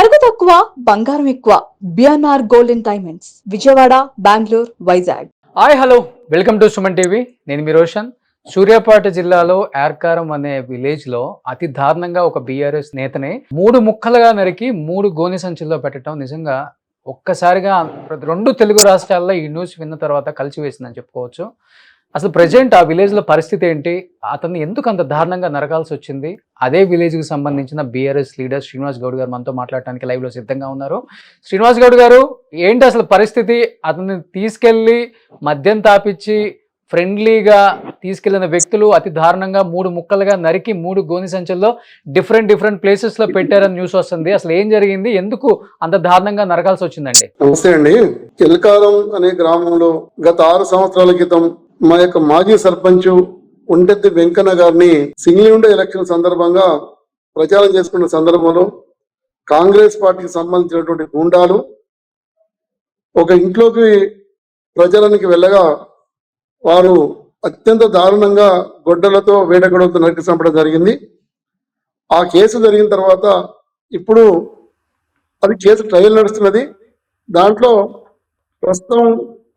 నగదు తక్కువ బంగారం ఎక్కువ. BNR gold and diamonds, Vijayawada, Bengaluru, Vizag. Hi hello, welcome to Suman TV. నేను మీ రోషన్. సూర్యాపేట జిల్లాలో యార్కారం అనే విలేజ్ లో అతి దారుణంగా ఒక బీఆర్ఎస్ నేతని 3 ముక్కలుగా నరికి 3 గోనె సంచుల్లో పెట్టడం నిజంగా ఒక్కసారిగా రెండు తెలుగు రాష్ట్రాల్లో ఈ న్యూస్ విన్న తర్వాత కలిసివేసిందని చెప్పుకోవచ్చు. అసలు ప్రెజెంట్ ఆ విలేజ్ లో పరిస్థితి ఏంటి, అతన్ని ఎందుకు అంత దారుణంగా నరకాల్సి వచ్చింది, అదే విలేజ్ కి సంబంధించిన బీఆర్ఎస్ లీడర్ శ్రీనివాస్ గౌడ్ గారు మనతో మాట్లాడటానికి లైవ్ లో సిద్ధంగా ఉన్నారు. శ్రీనివాస్ గౌడ్ గారు, ఏంటి అసలు పరిస్థితి? అతన్ని తీసుకెళ్లి మద్యం తాపిచ్చి ఫ్రెండ్లీగా తీసుకెళ్లిన వ్యక్తులు అతి దారుణంగా 3 ముక్కలుగా నరికి 3 గోని సంచుల్లో డిఫరెంట్ ప్లేసెస్ లో పెట్టారని న్యూస్ వస్తుంది. అసలు ఏం జరిగింది, ఎందుకు అంత దారుణంగా నరకాల్సి వచ్చిందండి? నమస్తే అండి. ఎల్కారం అనే గ్రామంలో గత 6 సంవత్సరాల క్రితం మా యొక్క మాజీ సర్పంచ్ ఉండెద్ది వెంకన్న గారిని సింగిల్ ఎలక్షన్ సందర్భంగా ప్రచారం చేసుకున్న సందర్భంలో కాంగ్రెస్ పార్టీకి సంబంధించినటువంటి గుండాలు ఒక ఇంట్లోకి ప్రచారానికి వెళ్ళగా వారు అత్యంత దారుణంగా గొడ్డలతో వేటగొడవతో నరికి చంపడం జరిగింది. ఆ కేసు జరిగిన తర్వాత ఇప్పుడు అది కేసు ట్రయల్ నడుస్తున్నది. దాంట్లో ప్రస్తుతం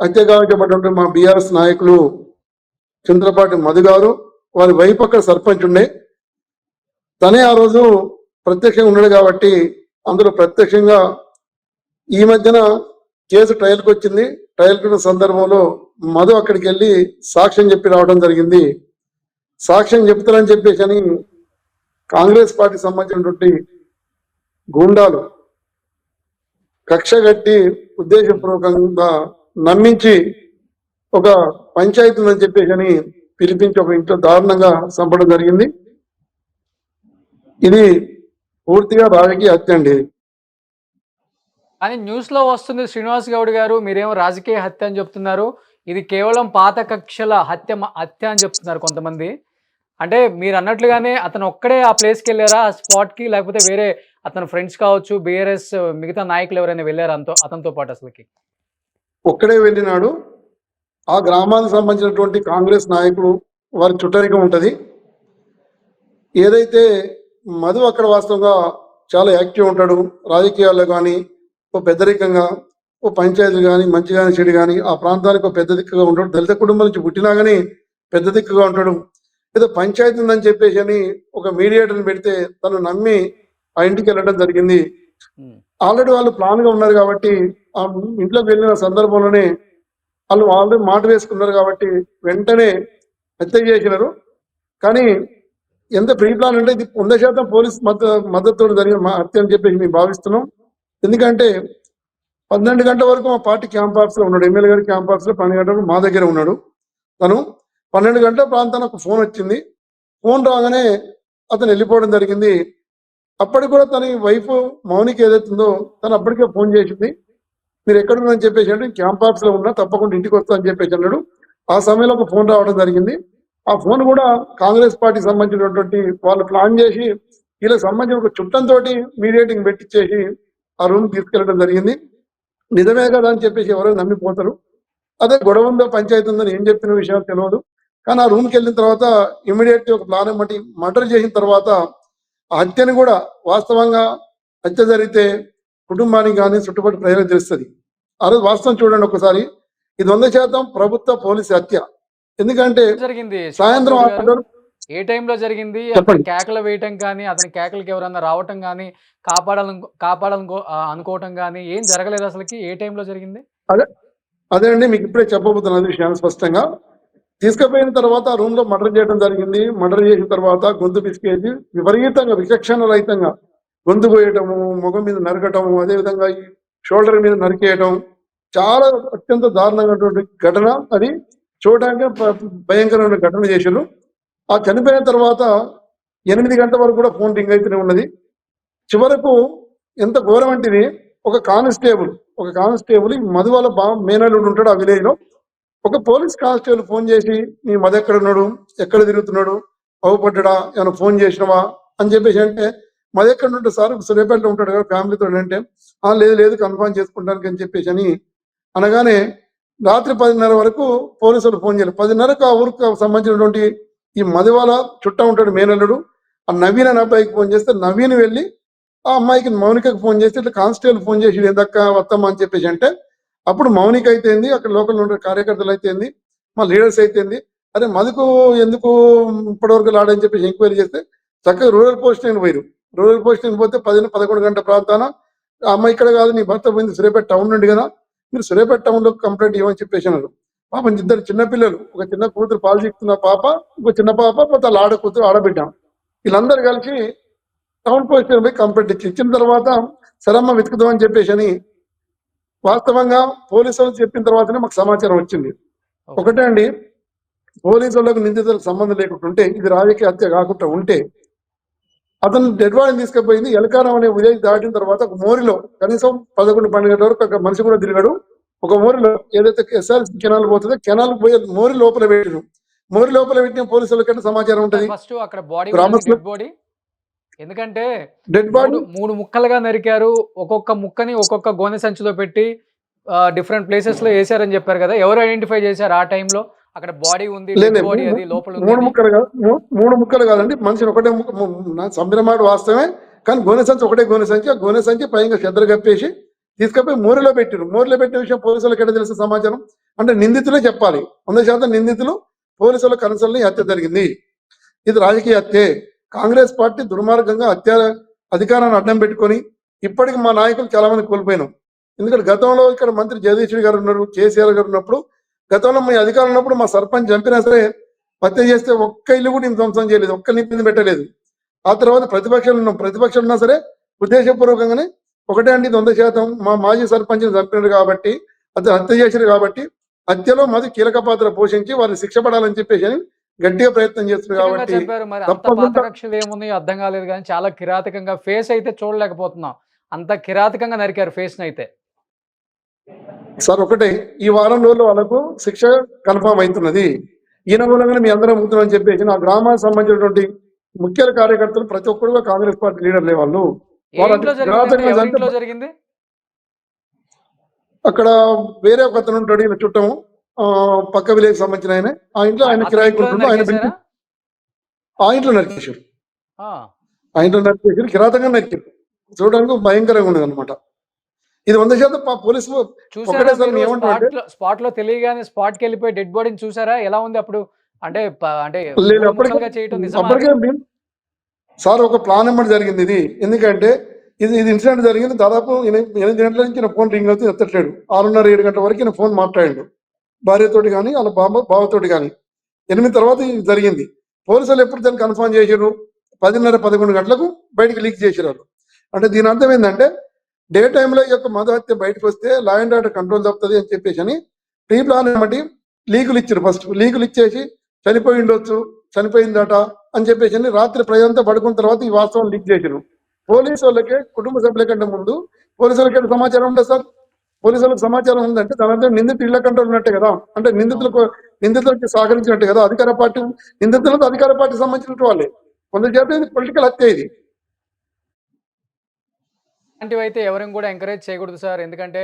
హత్య గావించబడినటువంటి మా బీఆర్ఎస్ నాయకులు చంద్రపాటి మధు గారు, వారి వైపు అక్కడ సర్పంచ్ ఉండే, తనే ఆ రోజు ప్రత్యక్షంగా ఉన్నాడు కాబట్టి అందులో ప్రత్యక్షంగా ఈ మధ్యన కేసు ట్రయల్కి వచ్చింది. ట్రయల్కి వచ్చిన సందర్భంలో మధు అక్కడికి వెళ్ళి సాక్ష్యం చెప్పి రావడం జరిగింది. సాక్ష్యం చెప్తారని చెప్పేసి అని కాంగ్రెస్ పార్టీకి సంబంధించినటువంటి గూండాలు కక్ష కట్టి ఉద్దేశపూర్వకంగా నమ్మించి ఒక పంచాయతీ ఉందని చెప్పేసి అని పిలిపించి ఒక ఇంట్లో దారుణంగా చంపడం జరిగింది. ఇది పూర్తిగా రాజకీయ హత్య అండి. కానీ న్యూస్ లో వస్తుంది శ్రీనివాస్ గౌడ్ గారు, మీరేమో రాజకీయ హత్య అని చెప్తున్నారు. ఇది కేవలం పాత కక్షల హత్య అని చెప్తున్నారు కొంతమంది. అంటే మీరు అన్నట్లుగానే అతను ఒక్కడే ఆ ప్లేస్కి వెళ్ళారా, ఆ స్పాట్కి, లేకపోతే వేరే అతను ఫ్రెండ్స్ కావచ్చు, బీఆర్ఎస్ మిగతా నాయకులు ఎవరైనా వెళ్ళారా అతనితో పాటు? అసలుకి ఒక్కడే వెళ్ళినాడు. ఆ గ్రామానికి సంబంధించినటువంటి కాంగ్రెస్ నాయకులు వారి చుట్టరికం ఉంటది. ఏదైతే మధు అక్కడ వాస్తవంగా చాలా యాక్టివ్ ఉంటాడు, రాజకీయాల్లో కానీ ఓ పెద్దరికంగా ఓ పంచాయతీలు కానీ మంచి కానీ చెడు కానీ ఆ ప్రాంతానికి ఒక పెద్ద దిక్కుగా ఉంటాడు. దళిత కుటుంబం నుంచి పుట్టినా కానీ పెద్ద దిక్కుగా ఉంటాడు. ఏదో పంచాయతీ ఉందని చెప్పేసి అని ఒక మీడియేటర్ని పెడితే తను నమ్మి ఆ ఇంటికి వెళ్ళడం జరిగింది. ఆల్రెడీ వాళ్ళు ప్లాన్ గా ఉన్నారు కాబట్టి ఆ ఇంట్లోకి వెళ్ళిన సందర్భంలోనే వాళ్ళు ఆల్రెడీ మాట వేసుకున్నారు కాబట్టి వెంటనే హత్య చేసినారు. కానీ ఎంత ప్రీ ప్లాన్ అంటే ఇది 100% పోలీస్ మద్దతుతో జరిగిన హత్య అని చెప్పేసి మేము భావిస్తున్నాం. ఎందుకంటే 12 గంటల వరకు మా పార్టీ క్యాంప్ ఆఫీస్ లో ఉన్నాడు, ఎమ్మెల్యే గారి క్యాంప్ ఆఫీస్ లో 12 గంటలకు మా దగ్గర ఉన్నాడు. తను 12 గంటల ప్రాంతానికి ఒక ఫోన్ వచ్చింది. ఫోన్ రాగానే అతను వెళ్ళిపోవడం జరిగింది. అప్పటికి కూడా తన వైఫ్ మౌనికి ఏదైతుందో తను అప్పటికే ఫోన్ చేసింది. మీరు ఎక్కడున్నారని చెప్పేసి అంటే క్యాంప్ ఆఫీస్ లో ఉన్నా, తప్పకుండా ఇంటికి వస్తా అని చెప్పేసి అన్నాడు. ఆ సమయంలో ఒక ఫోన్ రావడం జరిగింది. ఆ ఫోన్ కూడా కాంగ్రెస్ పార్టీకి సంబంధించినటువంటి వాళ్ళు ప్లాన్ చేసి వీళ్ళకి సంబంధించిన ఒక చుట్టంతో మీడియేటింగ్ పెట్టించేసి ఆ రూమ్ తీసుకెళ్లడం జరిగింది. నిజమే కదా అని చెప్పేసి ఎవరైనా నమ్మిపోతారు. అదే గొడవ ఉందో పంచాయతీ ఉందని ఏం చెప్పిన విషయాలు తెలియదు. కానీ ఆ రూమ్కి వెళ్ళిన తర్వాత ఇమీడియట్ ఒక ప్లాన్ బట్టి మర్డర్ చేసిన తర్వాత ఆ హత్యని కూడా వాస్తవంగా హత్య జరిగితే కుటుంబానికి కానీ చుట్టుపక్కల ప్రజలకు తెలుస్తుంది. ఆ రోజు వాస్తవం చూడండి ఒకసారి, ఇది 100% ప్రభుత్వ పోలీసు హత్య. ఎందుకంటే జరిగింది సాయంత్రం ఏ టైంలో జరిగింది? కేకలు వేయటం కానీ, అతని కేకలకి ఎవరన్నా రావటం కానీ, కాపాడాలను అనుకోవటం కానీ ఏం జరగలేదు. అసలుకి ఏ టైంలో జరిగింది? అదే అండి, మీకు ఇప్పుడే చెప్పబోతున్నది విషయాన్ని స్పష్టంగా. తీసుకుపోయిన తర్వాత ఆ రూమ్ లో మర్డర్ చేయడం జరిగింది. మర్డర్ చేసిన తర్వాత గొంతు పిసికేసి విపరీతంగా విచక్షణ రహితంగా గొంతు పోయటము, ముఖం మీద నరకటము, అదేవిధంగా ఈ షోల్డర్ మీద నరికేయటం, చాలా అత్యంత దారుణమైనటువంటి ఘటన. అది చూడడానికి భయంకరమైన ఘటన చేశారు. ఆ చనిపోయిన తర్వాత 8 గంటల వరకు కూడా ఫోన్ రింగ్ అయితేనే ఉన్నది. చివరకు ఎంత ఘోరం అంటే ఒక కానిస్టేబుల్ మధు వాళ్ళ మేనల్లుడు ఉంటాడు ఆ విలేజ్ లో. ఒక పోలీస్ కానిస్టేబుల్ ఫోన్ చేసి నీ మధు ఎక్కడ ఉన్నాడు, ఎక్కడ తిరుగుతున్నాడు, అవుపడ్డా, ఏమైనా ఫోన్ చేసినవా అని చెప్పేసి అంటే, మధు ఎక్కడ ఉంటాడు సార్, సూర్యాపేటలో ఉంటాడు కదా ఫ్యామిలీతో అంటే, లేదు కన్ఫర్మ్ చేసుకుంటానికి అని చెప్పేసి అని అనగానే రాత్రి 10:30 వరకు పోలీసులు ఫోన్ చేయాలి. 10:30కు ఆ ఊరికి సంబంధించినటువంటి ఈ మధువాల చుట్టా ఉంటాడు మేనల్లుడు, ఆ నవీన్ అనే అబ్బాయికి ఫోన్ చేస్తే నవీన్ వెళ్ళి ఆ అమ్మాయికి మౌనికకు ఫోన్ చేసి ఇట్లా కానిస్టేబుల్ ఫోన్ చేసి ఏందక్క వస్తామా అని చెప్పేసి అంటే అప్పుడు మౌనిక అయితేంది, అక్కడ లోకల్ ఉండే కార్యకర్తలు అయితేంది, మా లీడర్స్ అయితేంది, అరే మధుకు ఎందుకు ఇప్పటివరకు లాడని చెప్పేసి ఎంక్వైరీ చేస్తే చక్కగా రూరల్ పోస్టింగ్ పోయారు. రూరల్ పోస్టింగ్ పోతే 10-11 గంటల ప్రాంతాన ఆ అమ్మాయి ఇక్కడ కాదు, నీ భర్త పోయింది సూర్యాపేట టౌన్ నుండి కదా, మీరు సూర్యాపేట టౌన్ లో కంప్లైంట్ ఇవ్వని చెప్పేసి అన్నారు. పాపం ఇద్దరు చిన్న పిల్లలు, ఒక చిన్న కూతురు పాలు చిక్కుతున్న పాప, ఒక చిన్న పాప, పోతే వాళ్ళ ఆడ కూతురు ఆడబిడ్డ, వీళ్ళందరూ కలిసి టౌన్ పోలీస్ పోయి కంప్లైంట్ ఇచ్చిన తర్వాత సరమ్మ వెతుకుదాం అని చెప్పేసి అని వాస్తవంగా పోలీసులు చెప్పిన తర్వాతనే మాకు సమాచారం వచ్చింది. ఒకటే అండి, పోలీసులకు నిందితులకు సంబంధం లేకుండా ఉంటే, ఇది రాజకీయ హత్య కాకుండా ఉంటే, అతను డెడ్ బాడీని తీసుకుపోయింది ఎలకారం అనే విలేజ్ దాటిన తర్వాత ఒక మోరిలో కనీసం 11-12 గంటల వరకు అక్కడ మనిషి కూడా తిరిగాడు. ఒక మోరిలో ఏదైతే ఎస్ఆర్సీ కెనాల్ పోతుందో కెనాల్ పోయి మోరి లోపల పెట్టిరు. మోరి లోపల పెట్టిన పోలీసులకంటే సమాచారం ఉంటుంది. ఫస్ట్ అక్కడ బాడీ గ్రామస్తులు డెడ్ బాడీ, ఎందుకంటే డెడ్ బాడీ మూడు ముక్కలుగా నరికారు, ఒక్కొక్క ముక్కని ఒక్కొక్క గోనె సంచిలో పెట్టి డిఫరెంట్ ప్లేసెస్ లో వేసారని చెప్పారు కదా, ఎవరు ఐడెంటిఫై చేశారు ఆ టైంలో అక్కడ బాడీ ఉంది, లేదు, డెడ్ బాడీ అది లోపల ఉంది మూడు అని? ముక్కలు కాదు, మూడు ముక్కలు కాదండి, మనిషిని ఒకటే సంబరమాట వాస్తవమే, కానీ గోనె సంచి ఒకటే గోనె సంచి, ఆ గోనె సంచి పైగా చెద్దరు కప్పేసి తీసుకపోయి మోరిలో పెట్టారు. మోరిలో పెట్టిన విషయం పోలీసులకు ఎక్కడ తెలిసిన సమాచారం అంటే నిందితులే చెప్పాలి. 100% నిందితులు పోలీసుల కన్సల్ని హత్య జరిగింది, ఇది రాజకీయ హత్యే. కాంగ్రెస్ పార్టీ దుర్మార్గంగా హత్య అధికారాన్ని అడ్డం పెట్టుకొని ఇప్పటికి మా నాయకులు చాలా మంది కోల్పోయినాం. ఎందుకంటే గతంలో ఇక్కడ మంత్రి జగదీష్ గారు ఉన్నారు, కేసీఆర్ గారు ఉన్నప్పుడు, గతంలో మీ అధికారం ఉన్నప్పుడు మా సర్పంచ్ చంపినా సరే హత్య చేస్తే ఒక్క ఇల్లు కూడా ధ్వంసం చేయలేదు, ఒక్క నిప్పింది పెట్టలేదు. ఆ తర్వాత ప్రతిపక్షాలు ఉన్నాం, ప్రతిపక్షాలు ఉన్నా సరే ఉద్దేశపూర్వకంగానే ఒకటే అండి, 100% మా మాజీ సర్పంచ్ని చంపినారు కాబట్టి, అతను హత్య చేశారు కాబట్టి, హత్యలో మాది కీలక పాత్ర పోషించి వారిని శిక్ష పడాలని చెప్పేసి అని గట్టిగా ప్రయత్నం చేస్తున్నారు కాబట్టి చెప్పారు. మరి అంత తప్పకుండా పాత కక్షలు ఏమున్నాయో అర్థం కాలేదు, కానీ చాలా కిరాతకంగా ఫేస్ అయితే చూడలేకపోతున్నాం, అంత కిరాతకంగా నరికారు ఫేస్ అయితే. సార్ ఒకటే, ఈ వారం రోజుల్లో వాళ్ళకు శిక్ష కన్ఫామ్ అవుతున్నది. ఈయన మూలంగానే మీ అందరం అవుతుందని చెప్పేసి నా గ్రామానికి సంబంధించినటువంటి ముఖ్య కార్యకర్తలు ప్రతి ఒక్కరు కాంగ్రెస్ పార్టీ లీడర్లే వాళ్ళు. ఏ ఇంట్లో జరిగింది? ఎవరి ఇంట్లో జరిగింది? అక్కడ వేరే ఒక అతను ఉంటాడు, ఈయన చుట్టం పక్క విలేజ్ సంబంధించిన ఆయన, ఆ ఇంట్లో ఆయన కిరాయికి ఉంటుండో ఆయన నరికేశారా? ఆ ఇంట్లో నరికేశారు, ఆ, ఆ ఇంట్లో నరికేశారు, కిరాతంగా నరికారు. చూడడానికి భయంకరంగా ఉండేది అనమాట. ఇది 100% పోలీసులు చూసారా ఒకటే సార్ మీరు? ఏమంటారంటే స్పాట్ లో తెలియగానే స్పాట్ కి వెళ్ళిపోయి డెడ్ బాడీని చూసారా? ఎలా ఉంది అప్పుడు? అంటే అంటే లేదు, మూడు అప్పటికే ముక్కలుగా చేయటం నిజమా అది? అప్పటికే సార్ ఒక ప్లాన్ ఎమ్మటి జరిగింది ఇది. ఎందుకంటే ఇది ఇన్సిడెంట్ జరిగింది దాదాపు 8 గంటల నుంచి నా ఫోన్ రింగ్ అవుతుంది, ఎత్తట్లేడు. 6:30-7 గంటల వరకు నా ఫోన్ మాట్లాడాడు భార్యతోటి కానీ వాళ్ళ బావతోటి కానీ. 8 తర్వాత ఇది జరిగింది. పోలీసులు ఎప్పుడు దాన్ని కన్ఫర్మ్ చేశారు? 10:30-11 గంటలకు బయటికి లీక్ చేశారు. అంటే దీని అర్థం ఏంటంటే డే టైంలో ఈ యొక్క మధు హత్య బయటకు వస్తే లా అండ్ ఆర్డర్ కంట్రోల్ తప్పుతుంది అని చెప్పేసి అని ప్రీ ప్లాన్ ఏమంటే లీకులు ఇచ్చారు. ఫస్ట్ లీకులు ఇచ్చేసి చనిపోయి ఉండొచ్చు, చనిపోయిందట అని చెప్పేసి అని రాత్రి ప్రజలంతా పడుకున్న తర్వాత ఈ వాస్తవం లీక్ చేశారు. పోలీసు వాళ్ళకే కుటుంబ సభ్యుల కంటే ముందు పోలీసులకి సమాచారం ఉంటుంది సార్. పోలీసులకు సమాచారం ఉందంటే దాని నిందితులు ఇళ్ల కంట్రోల్ ఉన్నట్టే కదా, అంటే నిందితులకి సహకరించినట్టే కదా. అధికార పార్టీ నిందితులకు అధికార పార్టీ సంబంధించిన వాళ్ళే. 100% ఇది పొలిటికల్ హత్య ఇది. ఇలాంటివి అయితే ఎవరిని కూడా ఎంకరేజ్ చేయకూడదు సార్, ఎందుకంటే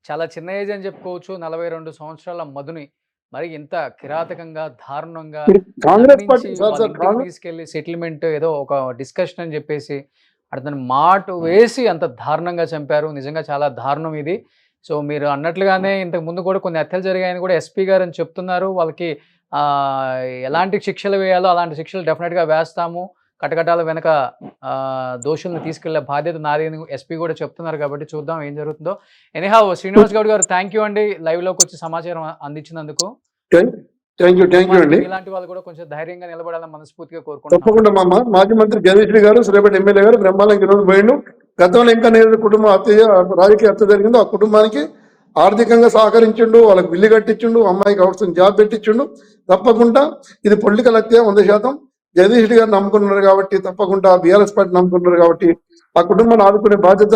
చాలా చిన్న ఏజ్ అని చెప్పుకోవచ్చు. 42 సంవత్సరాల మధుని మరి ఇంత కిరాతకంగా దారుణంగా కాంగ్రెస్ పార్టీ దండించి సార్ వాళ్ళ సార్ ఇంటికి కాంగ్రెస్ తీసుకెళ్లి సెటిల్మెంట్ ఏదో ఒక డిస్కషన్ అని చెప్పేసి అతను మాటు వేసి అంత దారుణంగా చంపారు. నిజంగా చాలా దారుణం ఇది. సో మీరు అన్నట్లుగానే ఇంతకు ముందు కూడా కొన్ని హత్యలు జరిగాయని కూడా ఎస్పీ గారు అని చెప్తున్నారు. వాళ్ళకి ఎలాంటి శిక్షలు వేయాలో అలాంటి శిక్షలు డెఫినెట్గా వేస్తాము, కటకటాల వెనక దోషులను తీసుకెళ్లే బాధ్యత నాది అని ఎస్పీ కూడా చెప్తున్నారు. కాబట్టి చూద్దాం ఏం జరుగుతుందో. ఎనీహౌ శ్రీనివాస్ గౌడ్ గారు థ్యాంక్ యూ అండి, లైవ్ లోకి వచ్చి సమాచారం అందించినందుకు. థ్యాంక్ యూ అండి. ఇలాంటి వాళ్ళు కూడా కొంచెం ధైర్యంగా నిలబడాలని మనస్ఫూర్తిగా కోరుకుంటున్నాను. తప్పకుండా మాజీ మంత్రి జగదీష్ గారు, సూర్యాపేట ఎమ్మెల్యే గారు బ్రహ్మాండంగా ఈరోజు పోయిండు. గతంలో ఇంకా నేను కుటుంబ హత్య రాజకీయ హత్య జరిగిందో ఆ కుటుంబానికి ఆర్థికంగా సహకరించిండు, వాళ్ళకి బిల్లు కట్టించిండు, అమ్మాయికి అవసరం జాబ్ పెట్టించిండు. తప్పకుండా ఇది పొలిటికల్ హత్య 100%. జగదీష్ గారు నమ్ముకున్నారు కాబట్టి, తప్పకుండా బీఆర్ఎస్ పార్టీ నమ్ముకున్నారు కాబట్టి ఆ కుటుంబాన్ని ఆదుకునే బాధ్యత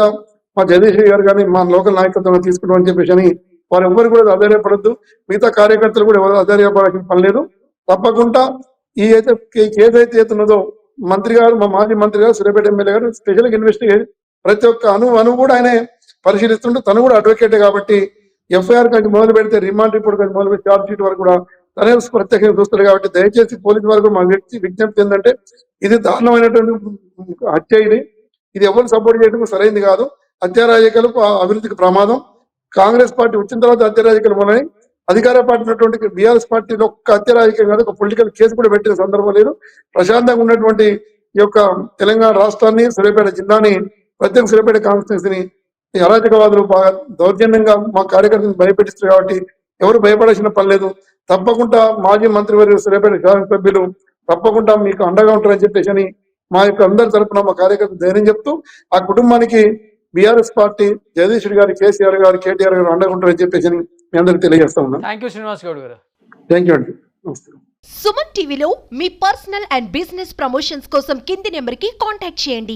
మా జగదీష్ గారు కానీ మా లోకల్ నాయకత్వం తీసుకున్నాం అని చెప్పేసి అని వారు ఎవ్వరు కూడా ఆధారపడద్దు. మిగతా కార్యకర్తలు కూడా ఎవరు ఆధారపడాల్సిన పని లేదు. తప్పకుండా ఈ కేసు అయితే ఉన్నదో మంత్రి గారు, మా మాజీ మంత్రి గారు, సూర్యాపేట ఎమ్మెల్యే గారు స్పెషల్ ఇన్వెస్టిగేట్ ప్రతి ఒక్క అణువు కూడా ఆయనే పరిశీలిస్తుంటే, తను కూడా అడ్వకేటే కాబట్టి ఎఫ్ఐఆర్ కంటే మొదలు పెడితే రిమాండ్ రిపోర్ట్ కంటే మొదలు పెట్టి ఛార్జ్ షీట్ వరకు కూడా తనే ప్రత్యేకంగా చూస్తారు. కాబట్టి దయచేసి పోలీసు వరకు మా విజ్ఞప్తి ఏంటంటే ఇది దారుణమైనటువంటి హత్య. ఇది ఎవరు సపోర్ట్ చేయడం సరైనది కాదు. హత్యా రాజకీయాలకు అభివృద్ధికి ప్రమాదం. కాంగ్రెస్ పార్టీ వచ్చిన తర్వాత హత్యా రాజకీయాలు మొదలై అధికార పార్టీ ఉన్నటువంటి బీఆర్ఎస్ పార్టీలో ఒక్క హత్య రాజకీయం కాదు, ఒక పొలిటికల్ కేసు కూడా పెట్టిన సందర్భం లేదు. ప్రశాంతంగా ఉన్నటువంటి ఈ యొక్క తెలంగాణ రాష్ట్రాన్ని, సూర్యాపేట జిల్లాని, ప్రత్యేక సూర్యాపేట కాన్స్టిట్యూన్సీని ఈ అరాచకవాదులు బాగా దౌర్జన్యంగా మా కార్యకర్తలను భయపెట్టిస్తారు కాబట్టి ఎవరు భయపడాల్సిన పని లేదు. తప్పకుండా మాజీ మంత్రివర్యులు సూర్యాపేట శాసనసభ్యులు తప్పకుండా మీకు అండగా ఉంటారని చెప్పేసి అని మా యొక్క అందరి తరపున మా కార్యకర్తలు ధైర్యం చెప్తూ ఆ కుటుంబానికి బీఆర్ఎస్ పార్టీ, జగదీష్ రెడ్డి గారు, కేసీఆర్ గారు, కేటీఆర్ గారు అండగా ఉంటారని చెప్పేసి అని మీ అందరికి తెలియజేస్తా ఉన్నాం. థ్యాంక్ యూ శ్రీనివాస్ గౌడ్ గారు. థ్యాంక్ యూ అండి. నమస్తే. సుమన్ టీవీలో మీ పర్సనల్ అండ్ బిజినెస్ ప్రమోషన్స్ కోసం కింది నెంబర్కి కాంటాక్ట్ చేయండి.